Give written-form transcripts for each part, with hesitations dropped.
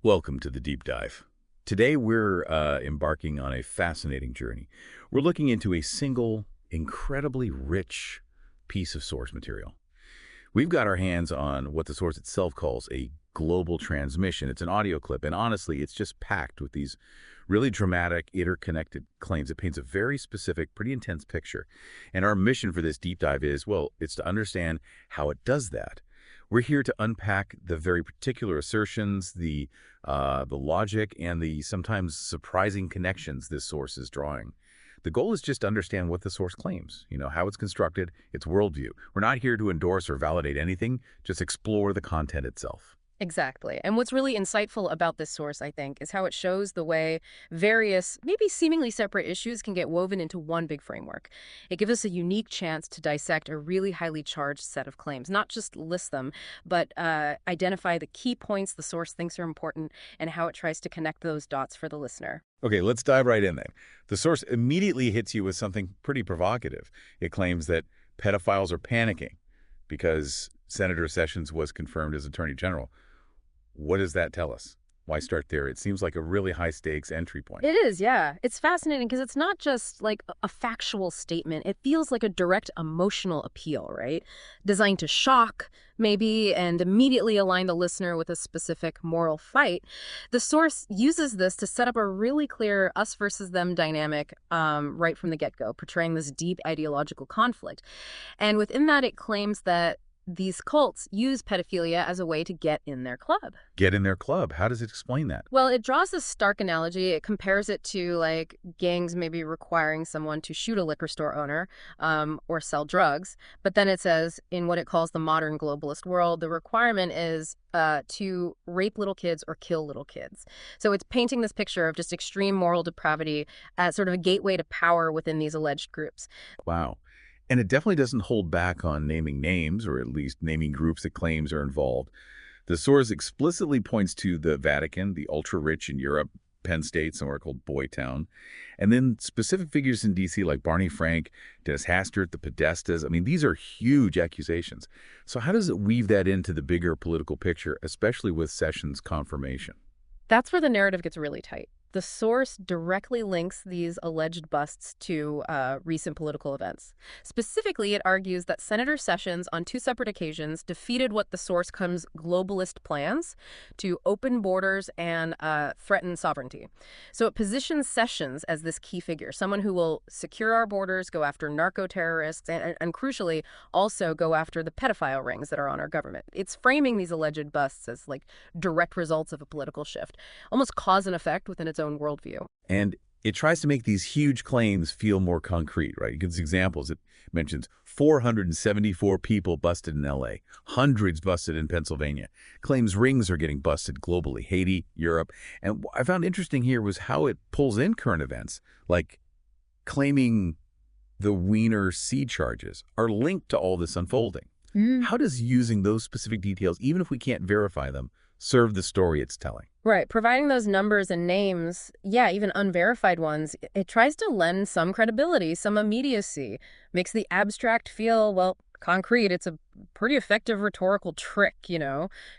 Welcome to the Deep Dive. Today we're embarking on a fascinating journey. We're looking into a single, incredibly rich piece of source material. We've got our hands on what the source itself calls a global transmission. It's an audio clip, and honestly, it's just packed with these really dramatic, interconnected claims. It paints a very specific, pretty intense picture. And our mission for this deep dive is, well, it's to understand how it does that. We're here to unpack the very particular assertions, the logic, and the sometimes surprising connections this source is drawing. The goal is just to understand what the source claims, how it's constructed, its worldview. We're not here to endorse or validate anything, just explore the content itself. Exactly. And what's really insightful about this source, I think, is how it shows the way various, maybe seemingly separate issues can get woven into one big framework. It gives us a unique chance to dissect a really highly charged set of claims, not just list them, but identify the key points the source thinks are important and how it tries to connect those dots for the listener. Okay, let's dive right in then. The source immediately hits you with something pretty provocative. It claims that pedophiles are panicking because Senator Sessions was confirmed as Attorney General. What does that tell us? Why start there? It seems like a really high-stakes entry point. It is, yeah. It's fascinating because it's not just like a factual statement. It feels like a direct emotional appeal, right? Designed to shock, maybe, and immediately align the listener with a specific moral fight. The source uses this to set up a really clear us versus them dynamic right from the get-go, portraying this deep ideological conflict. And within that, it claims that these cults use pedophilia as a way to get in their club. Get in their club. How does it explain that? Well, it draws this stark analogy. It compares it to like gangs maybe requiring someone to shoot a liquor store owner or sell drugs. But then it says in what it calls the modern globalist world, the requirement is to rape little kids or kill little kids. So it's painting this picture of just extreme moral depravity as sort of a gateway to power within these alleged groups. Wow. And it definitely doesn't hold back on naming names, or at least naming groups it claims are involved. The source explicitly points to the Vatican, the ultra-rich in Europe, Penn State, somewhere called Boytown, and then specific figures in D.C. like Barney Frank, Dennis Hastert, the Podestas. I mean, these are huge accusations. So how does it weave that into the bigger political picture, especially with Sessions' confirmation? That's where the narrative gets really tight. The source directly links these alleged busts to recent political events. Specifically, it argues that Senator Sessions, on two separate occasions, defeated what the source comes globalist plans to open borders and threaten sovereignty. So it positions Sessions as this key figure, someone who will secure our borders, go after narco-terrorists, and crucially, also go after the pedophile rings that are on our government. It's framing these alleged busts as like direct results of a political shift, almost cause and effect within its own worldview. And it tries to make these huge claims feel more concrete, right? It gives examples. It mentions 474 people busted in L.A., hundreds busted in Pennsylvania. Claims rings are getting busted globally, Haiti, Europe. And what I found interesting here was how it pulls in current events, like claiming the Wiener Sea charges are linked to all this unfolding. How does using those specific details, even if we can't verify them, serve the story it's telling? Right. Providing those numbers and names, yeah, even unverified ones, it tries to lend some credibility, some immediacy, makes the abstract feel, well, concrete. It's a pretty effective rhetorical trick,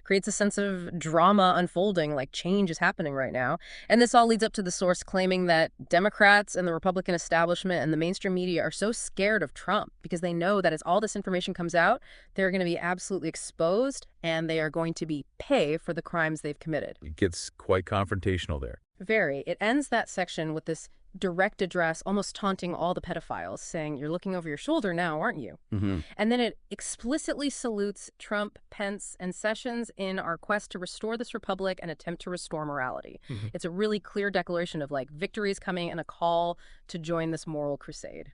creates a sense of drama unfolding, like change is happening right now. And this all leads up to the source claiming that Democrats and the Republican establishment and the mainstream media are so scared of Trump because they know that as all this information comes out, they're going to be absolutely exposed and they are going to be pay for the crimes they've committed. It gets quite confrontational there. Very. It ends that section with this direct address, almost taunting all the pedophiles, saying, you're looking over your shoulder now, aren't you? And then it explicitly salutes Trump, Pence, and Sessions in our quest to restore this republic and attempt to restore morality. It's a really clear declaration of like victory is coming and a call to join this moral crusade.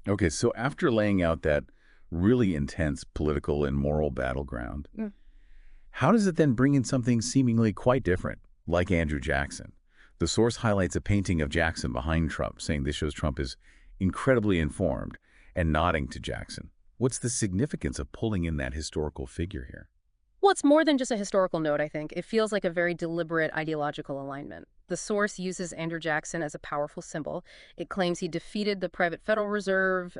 Okay, so after laying out that really intense political and moral battleground, how does it then bring in something seemingly quite different, like Andrew Jackson? The source highlights a painting of Jackson behind Trump, saying this shows Trump is incredibly informed, and nodding to Jackson. What's the significance of pulling in that historical figure here? Well, it's more than just a historical note, I think. It feels like a very deliberate ideological alignment. The source uses Andrew Jackson as a powerful symbol. It claims he defeated the private Federal Reserve,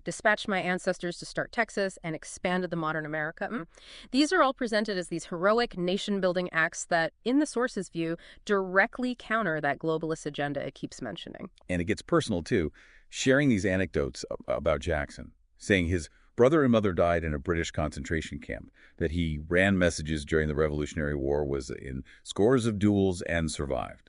dispatched my ancestors to start Texas, and expanded the modern America. These are all presented as these heroic nation-building acts that, in the source's view, directly counter that globalist agenda it keeps mentioning. And it gets personal, too, sharing these anecdotes about Jackson, saying his brother and mother died in a British concentration camp, that he ran messages during the Revolutionary War, was in scores of duels, and survived.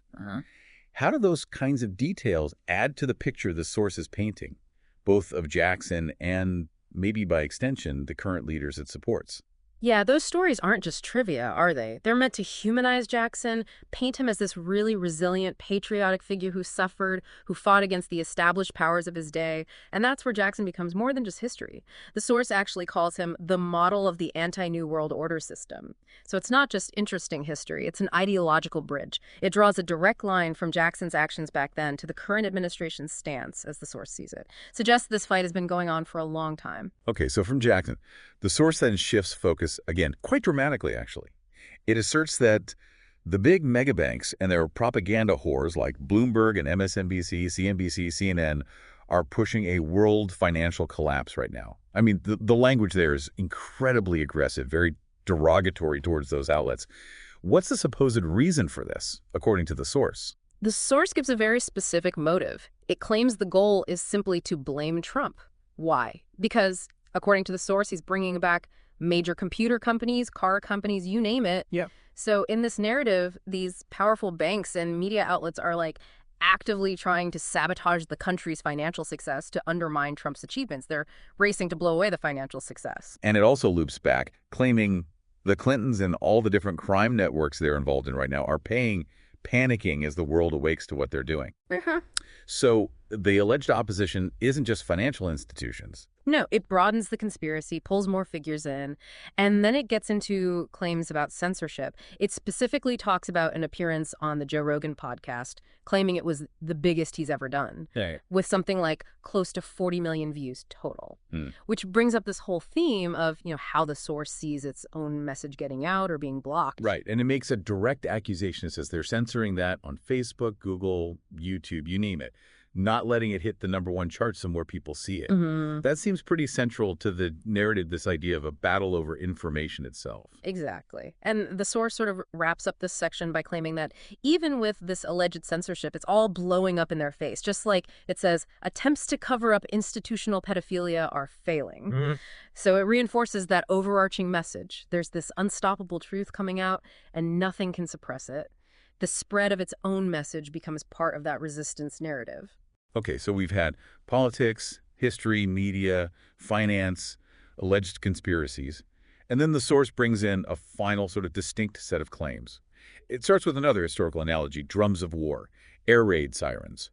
How do those kinds of details add to the picture the source is painting, both of Jackson and, maybe by extension, the current leaders it supports? Yeah, those stories aren't just trivia, are they? They're meant to humanize Jackson, paint him as this really resilient, patriotic figure who suffered, who fought against the established powers of his day. And that's where Jackson becomes more than just history. The source actually calls him the model of the anti-New World Order system. So it's not just interesting history, it's an ideological bridge. It draws a direct line from Jackson's actions back then to the current administration's stance, as the source sees it. Suggests this fight has been going on for a long time. Okay, so from Jackson, the source then shifts focus, again, quite dramatically, actually. It asserts that the big megabanks and their propaganda whores like Bloomberg and MSNBC, CNBC, CNN are pushing a world financial collapse right now. I mean, the language there is incredibly aggressive, very derogatory towards those outlets. What's the supposed reason for this, according to the source? The source gives a very specific motive. It claims the goal is simply to blame Trump. Why? Because, according to the source, he's bringing back major computer companies, car companies, you name it. Yeah. So in this narrative, these powerful banks and media outlets are like actively trying to sabotage the country's financial success to undermine Trump's achievements. They're racing to blow away the financial success. And it also loops back, claiming the Clintons and all the different crime networks they're involved in right now are panicking as the world awakes to what they're doing. So the alleged opposition isn't just financial institutions. No, it broadens the conspiracy, pulls more figures in, and then it gets into claims about censorship. It specifically talks about an appearance on the Joe Rogan podcast, claiming it was the biggest he's ever done, with something like close to 40 million views total, which brings up this whole theme of, how the source sees its own message getting out or being blocked. Right, and it makes a direct accusation. It says they're censoring that on Facebook, Google, YouTube, you name it, not letting it hit the #1 chart somewhere people see it. That seems pretty central to the narrative, this idea of a battle over information itself. Exactly. And the source sort of wraps up this section by claiming that even with this alleged censorship, it's all blowing up in their face. Just like it says, attempts to cover up institutional pedophilia are failing. So it reinforces that overarching message. There's this unstoppable truth coming out, and nothing can suppress it. The spread of its own message becomes part of that resistance narrative. Okay, so we've had politics, history, media, finance, alleged conspiracies, and then the source brings in a final sort of distinct set of claims. It starts with another historical analogy, drums of war, air raid sirens.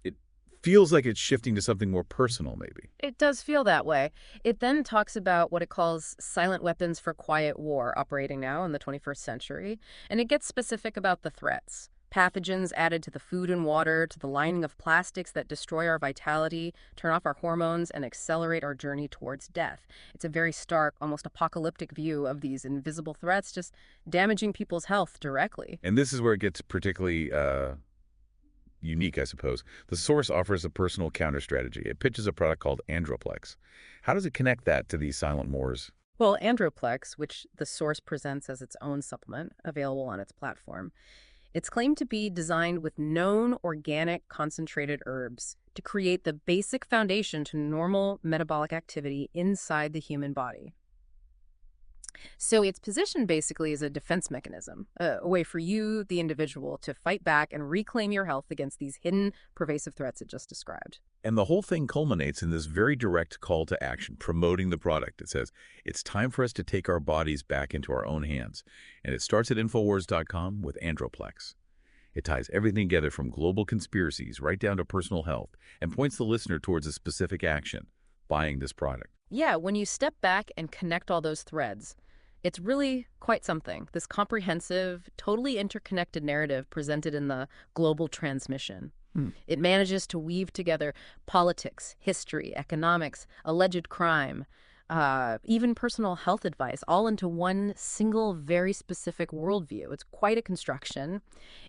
It feels like it's shifting to something more personal, maybe. It does feel that way. It then talks about what it calls silent weapons for quiet war operating now in the 21st century, and it gets specific about the threats. Pathogens added to the food and water, to the lining of plastics that destroy our vitality, turn off our hormones, and accelerate our journey towards death. It's a very stark, almost apocalyptic view of these invisible threats just damaging people's health directly. And this is where it gets particularly unique, I suppose. The source offers a personal counter strategy. It pitches a product called Androplex. How does it connect that to these silent wars? Well, Androplex, which the source presents as its own supplement available on its platform, it's claimed to be designed with known organic concentrated herbs to create the basic foundation to normal metabolic activity inside the human body. So it's positioned basically as a defense mechanism, a way for you, the individual, to fight back and reclaim your health against these hidden, pervasive threats it just described. And the whole thing culminates in this very direct call to action, promoting the product. It says, it's time for us to take our bodies back into our own hands. And it starts at Infowars.com with Androplex. It ties everything together from global conspiracies right down to personal health and points the listener towards a specific action, buying this product. Yeah, when you step back and connect all those threads, it's really quite something. This comprehensive, totally interconnected narrative presented in the global transmission. It manages to weave together politics, history, economics, alleged crime, even personal health advice, all into one single, very specific worldview. It's quite a construction,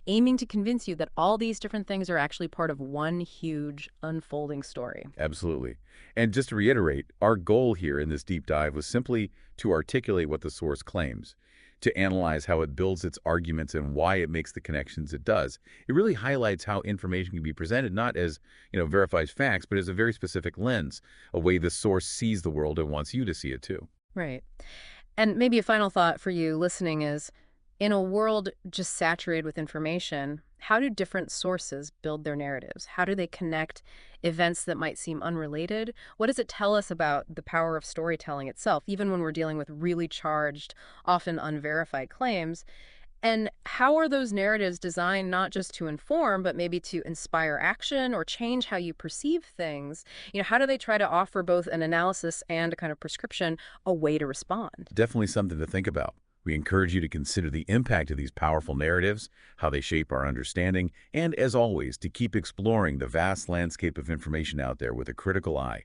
aiming to convince you that all these different things are actually part of one huge, unfolding story. Absolutely. And just to reiterate, our goal here in this deep dive was simply to articulate what the source claims, to analyze how it builds its arguments and why it makes the connections it does. It really highlights how information can be presented not as, verified facts, but as a very specific lens, a way the source sees the world and wants you to see it too. Right. And maybe a final thought for you listening is, in a world just saturated with information, how do different sources build their narratives? How do they connect events that might seem unrelated? What does it tell us about the power of storytelling itself, even when we're dealing with really charged, often unverified claims? And how are those narratives designed not just to inform, but maybe to inspire action or change how you perceive things? How do they try to offer both an analysis and a kind of prescription, a way to respond? Definitely something to think about. We encourage you to consider the impact of these powerful narratives, how they shape our understanding, and as always, to keep exploring the vast landscape of information out there with a critical eye.